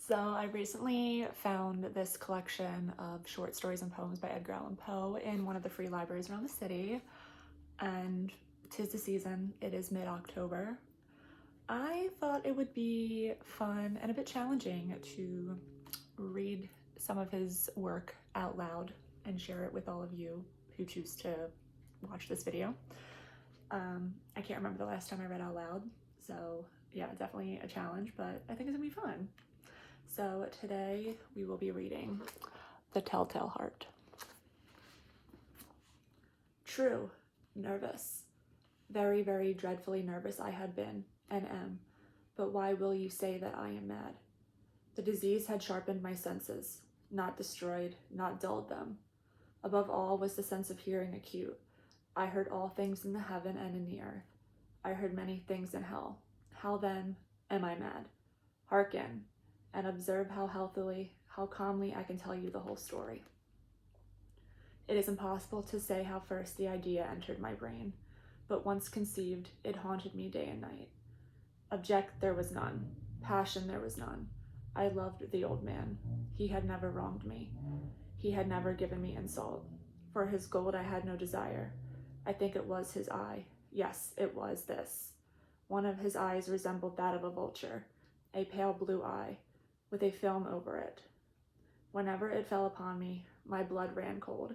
So I recently found this collection of short stories and poems by Edgar Allan Poe in one of the free libraries around the city, and 'tis the season. It is mid-October. I thought it would be fun and a bit challenging to read some of his work out loud and share it with all of you who choose to watch this video. I can't remember the last time I read out loud, so yeah, definitely a challenge, but I think it's gonna be fun. So today we will be reading The Telltale Heart. True, nervous. Very, very dreadfully nervous I had been and am, but why will you say that I am mad? The disease had sharpened my senses, not destroyed, not dulled them. Above all was the sense of hearing acute. I heard all things in the heaven and in the earth. I heard many things in hell. How then am I mad? Hearken, and observe how healthily, how calmly I can tell you the whole story. It is impossible to say how first the idea entered my brain, but once conceived, it haunted me day and night. Object there was none, passion there was none. I loved the old man. He had never wronged me. He had never given me insult. For his gold I had no desire. I think it was his eye. Yes, it was this. One of his eyes resembled that of a vulture, a pale blue eye, with a film over it. Whenever it fell upon me, my blood ran cold.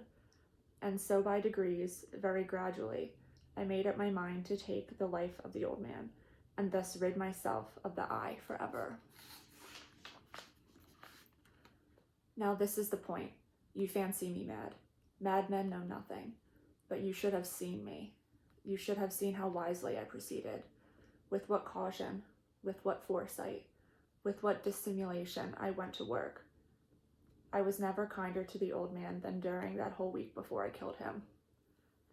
And so by degrees, very gradually, I made up my mind to take the life of the old man, and thus rid myself of the eye forever. Now this is the point. You fancy me mad. Madmen know nothing. But you should have seen me. You should have seen how wisely I proceeded. With what caution, with what foresight, with what dissimulation I went to work. I was never kinder to the old man than during that whole week before I killed him.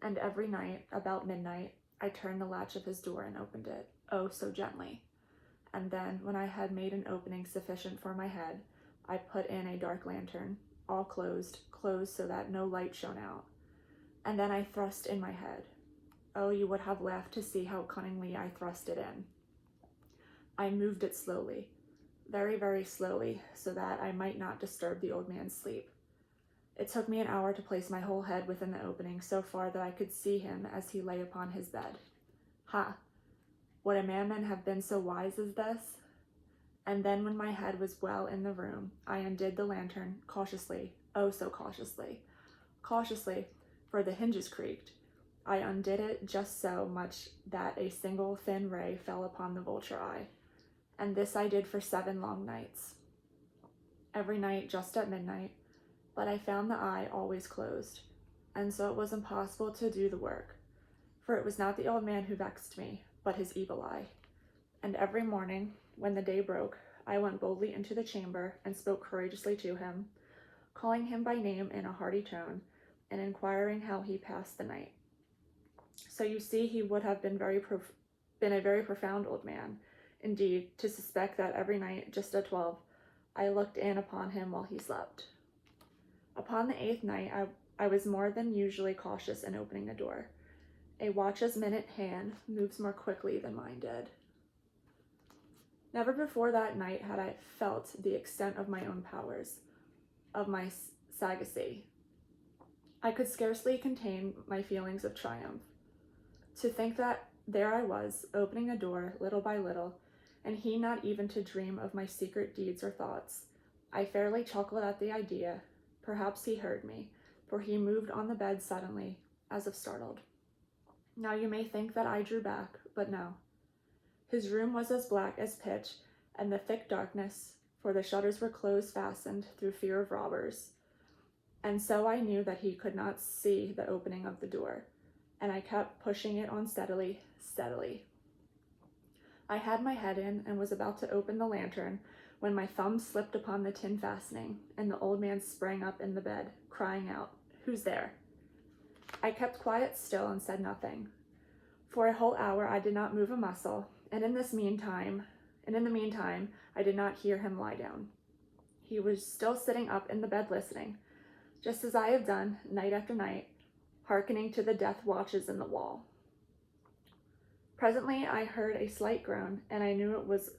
And every night, about midnight, I turned the latch of his door and opened it, oh so gently. And then, when I had made an opening sufficient for my head, I put in a dark lantern, all closed so that no light shone out. And then I thrust in my head. Oh, you would have laughed to see how cunningly I thrust it in. I moved it slowly, very, very slowly, so that I might not disturb the old man's sleep. It took me an hour to place my whole head within the opening so far that I could see him as he lay upon his bed. Ha! Would a madman have been so wise as this? And then when my head was well in the room, I undid the lantern cautiously, oh so cautiously. Cautiously, for the hinges creaked. I undid it just so much that a single thin ray fell upon the vulture eye. And this I did for 7 long nights. Every night just at midnight, but I found the eye always closed, and so it was impossible to do the work, for it was not the old man who vexed me, but his evil eye. And every morning, when the day broke, I went boldly into the chamber and spoke courageously to him, calling him by name in a hearty tone, and inquiring how he passed the night. So you see, he would have been a very profound old man, indeed, to suspect that every night, just at 12, I looked in upon him while he slept. Upon the 8th night, I was more than usually cautious in opening the door. A watch's minute hand moves more quickly than mine did. Never before that night had I felt the extent of my own powers, of my sagacity. I could scarcely contain my feelings of triumph. To think that there I was, opening the door little by little, and he not even to dream of my secret deeds or thoughts. I fairly chuckled at the idea. Perhaps he heard me, for he moved on the bed suddenly, as if startled. Now you may think that I drew back, but no. His room was as black as pitch, and the thick darkness, for the shutters were close fastened through fear of robbers. And so I knew that he could not see the opening of the door, and I kept pushing it on steadily. I had my head in and was about to open the lantern when my thumb slipped upon the tin fastening, and the old man sprang up in the bed, crying out, "Who's there?" I kept quite still and said nothing. For a whole hour I did not move a muscle, and in the meantime, I did not hear him lie down. He was still sitting up in the bed listening, just as I have done night after night, hearkening to the death watches in the wall. Presently I heard a slight groan, and I knew it was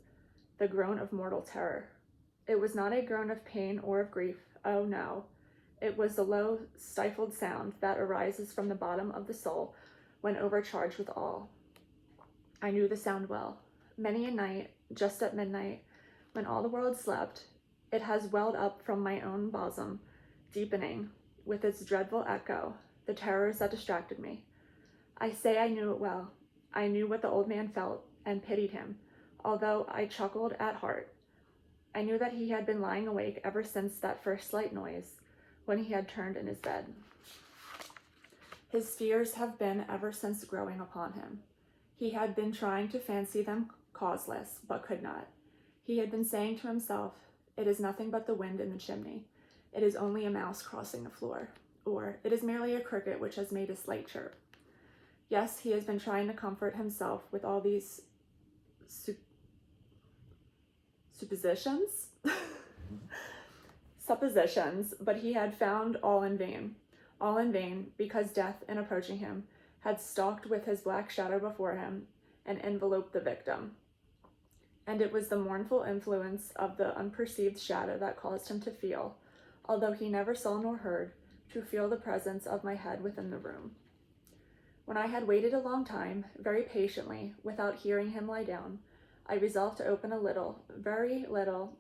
the groan of mortal terror. It was not a groan of pain or of grief. Oh no. It was the low, stifled sound that arises from the bottom of the soul when overcharged with awe. I knew the sound well. Many a night, just at midnight, when all the world slept, it has welled up from my own bosom, deepening, with its dreadful echo, the terrors that distracted me. I say I knew it well. I knew what the old man felt, and pitied him, although I chuckled at heart. I knew that he had been lying awake ever since that first slight noise, when he had turned in his bed. His fears have been ever since growing upon him. He had been trying to fancy them causeless, but could not. He had been saying to himself, "It is nothing but the wind in the chimney. It is only a mouse crossing the floor," or "It is merely a cricket which has made a slight chirp." Yes, he has been trying to comfort himself with all these suppositions, but he had found all in vain, because death, in approaching him, had stalked with his black shadow before him and enveloped the victim. And it was the mournful influence of the unperceived shadow that caused him to feel, although he never saw nor heard, to feel the presence of my head within the room. When I had waited a long time, very patiently, without hearing him lie down, I resolved to open a little, very little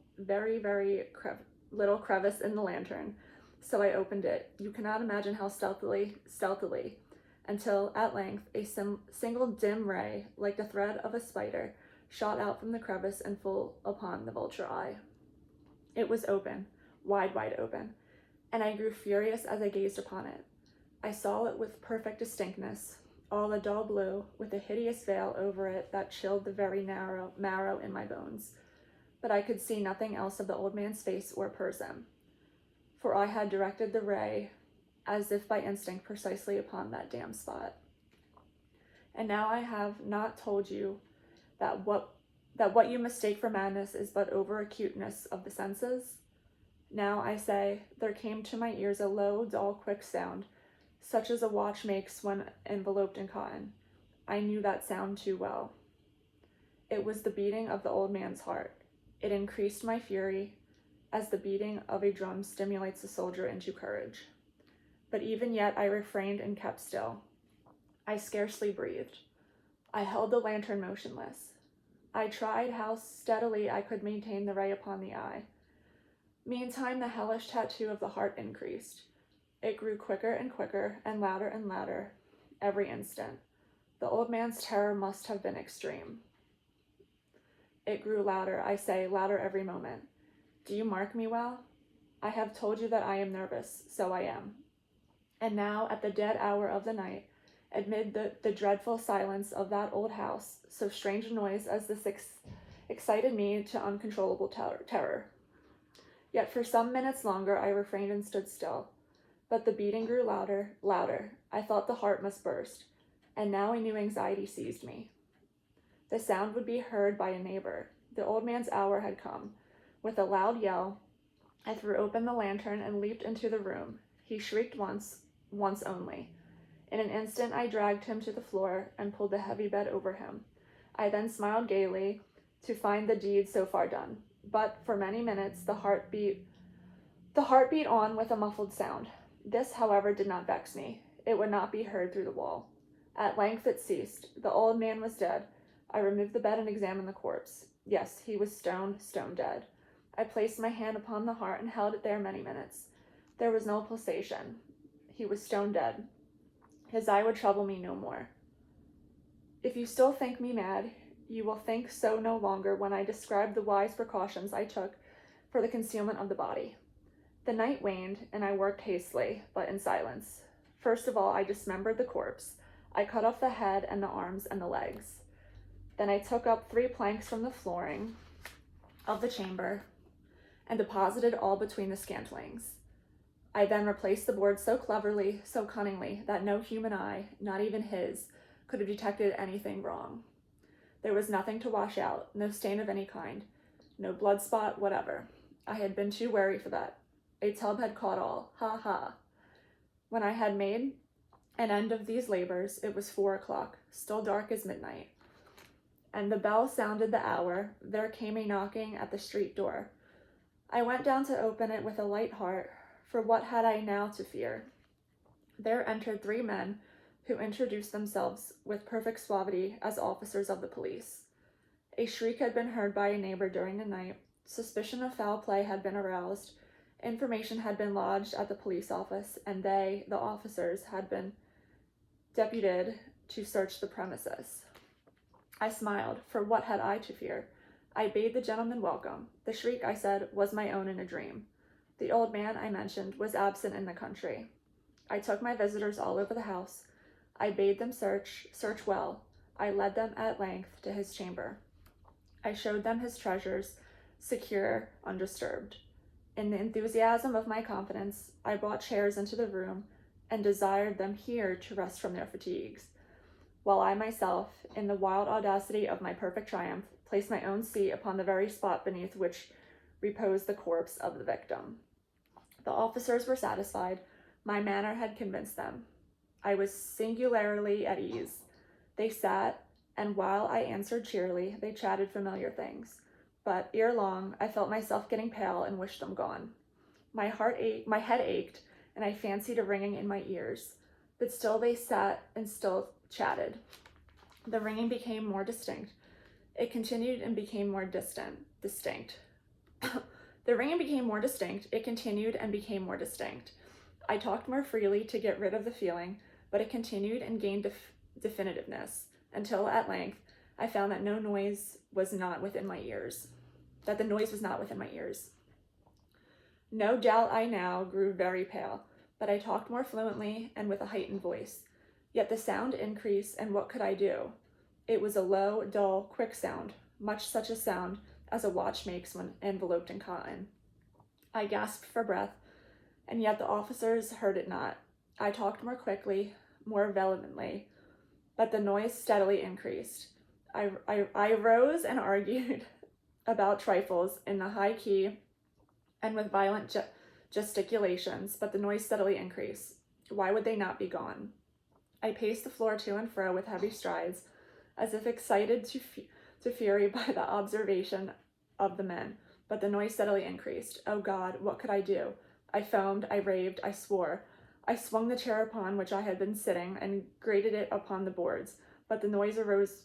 crevice in the lantern. So I opened it. You cannot imagine how stealthily, until at length a single dim ray, like the thread of a spider, shot out from the crevice and full upon the vulture eye. It was open, wide open, and I grew furious as I gazed upon it. I saw it with perfect distinctness, all a dull blue, with a hideous veil over it that chilled the very marrow in my bones. But I could see nothing else of the old man's face or person, for I had directed the ray, as if by instinct, precisely upon that damned spot. And now I have not told you that what you mistake for madness is but over-acuteness of the senses. Now, I say, there came to my ears a low, dull, quick sound, such as a watch makes when enveloped in cotton. I knew that sound too well. It was the beating of the old man's heart. It increased my fury, as the beating of a drum stimulates a soldier into courage. But even yet I refrained and kept still. I scarcely breathed. I held the lantern motionless. I tried how steadily I could maintain the ray upon the eye. Meantime, the hellish tattoo of the heart increased. It grew quicker and quicker, and louder, every instant. The old man's terror must have been extreme. It grew louder, I say, louder every moment. Do you mark me well? I have told you that I am nervous, so I am. And now, at the dead hour of the night, amid the dreadful silence of that old house, so strange a noise as this excited me to uncontrollable terror. Yet for some minutes longer I refrained and stood still. But the beating grew louder. I thought the heart must burst, and now a new anxiety seized me. The sound would be heard by a neighbor. The old man's hour had come. With a loud yell, I threw open the lantern and leaped into the room. He shrieked once only. In an instant I dragged him to the floor and pulled the heavy bed over him. I then smiled gaily to find the deed so far done. But for many minutes the heart beat on with a muffled sound. This, however, did not vex me. It would not be heard through the wall. At length it ceased. The old man was dead. I removed the bed and examined the corpse. Yes, he was stone dead. I placed my hand upon the heart and held it there many minutes. There was no pulsation. He was stone dead. His eye would trouble me no more. If you still think me mad, you will think so no longer when I describe the wise precautions I took for the concealment of the body. The night waned, and I worked hastily, but in silence. First of all, I dismembered the corpse. I cut off the head and the arms and the legs. Then I took up 3 planks from the flooring of the chamber and deposited all between the scantlings. I then replaced the board so cleverly, so cunningly, that no human eye, not even his, could have detected anything wrong. There was nothing to wash out, no stain of any kind, no blood spot whatever. I had been too wary for that. A tub had caught all. Ha ha. When I had made an end of these labors, it was 4 o'clock, still dark as midnight. And the bell sounded the hour. There came a knocking at the street door. I went down to open it with a light heart, for what had I now to fear? There entered 3 men who introduced themselves with perfect suavity as officers of the police. A shriek had been heard by a neighbor during the night. Suspicion of foul play had been aroused. Information had been lodged at the police office, and they, the officers, had been deputed to search the premises. I smiled, for what had I to fear? I bade the gentleman welcome. The shriek, I said, was my own in a dream. The old man, I mentioned, was absent in the country. I took my visitors all over the house. I bade them search well. I led them at length to his chamber. I showed them his treasures, secure, undisturbed. In the enthusiasm of my confidence, I brought chairs into the room and desired them here to rest from their fatigues, while I myself, in the wild audacity of my perfect triumph, placed my own seat upon the very spot beneath which reposed the corpse of the victim. The officers were satisfied. My manner had convinced them. I was singularly at ease. They sat, and while I answered cheerily, they chatted familiar things. But ere long, I felt myself getting pale and wished them gone. My head ached, and I fancied a ringing in my ears. But still they sat and still chatted. The ringing became more distinct. It continued and became more distinct. The ringing became more distinct. It continued and became more distinct. I talked more freely to get rid of the feeling, but it continued and gained definitiveness, until at length I found that the noise was not within my ears. No doubt I now grew very pale, but I talked more fluently and with a heightened voice. Yet the sound increased, and what could I do? It was a low, dull, quick sound, much such a sound as a watch makes when enveloped in cotton. I gasped for breath, and yet the officers heard it not. I talked more quickly, more vehemently, but the noise steadily increased. I rose and argued about trifles in the high key and with violent gesticulations, but the noise steadily increased. Why would they not be gone? I paced the floor to and fro with heavy strides, as if excited to fury by the observation of the men, but the noise steadily increased. Oh God, what could I do? I foamed, I raved, I swore. I swung the chair upon which I had been sitting and grated it upon the boards, but the noise arose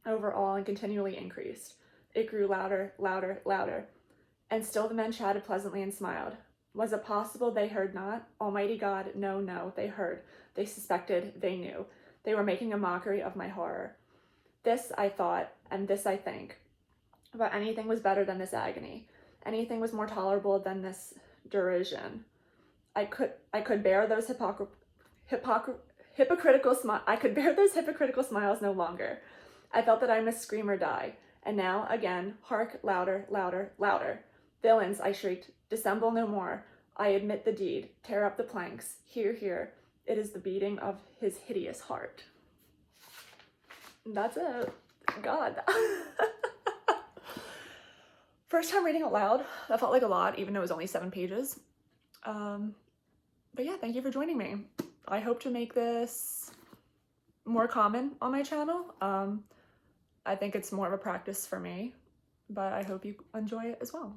over all and continually increased. It grew louder, louder, louder, and still the men chatted pleasantly and smiled. Was it possible they heard not? Almighty God, no, they heard. They suspected, they knew. They were making a mockery of my horror. This I thought, and this I think. But anything was better than this agony. Anything was more tolerable than this derision. I could bear those hypocritical smiles no longer. I felt that I must scream or die. And now, again, hark, louder, louder, louder. Villains, I shrieked, dissemble no more. I admit the deed. Tear up the planks. Hear, hear. It is the beating of his hideous heart. And that's it. God. First time reading it loud. That felt like a lot, even though it was only 7 pages. But yeah, thank you for joining me. I hope to make this more common on my channel. I think it's more of a practice for me, but I hope you enjoy it as well.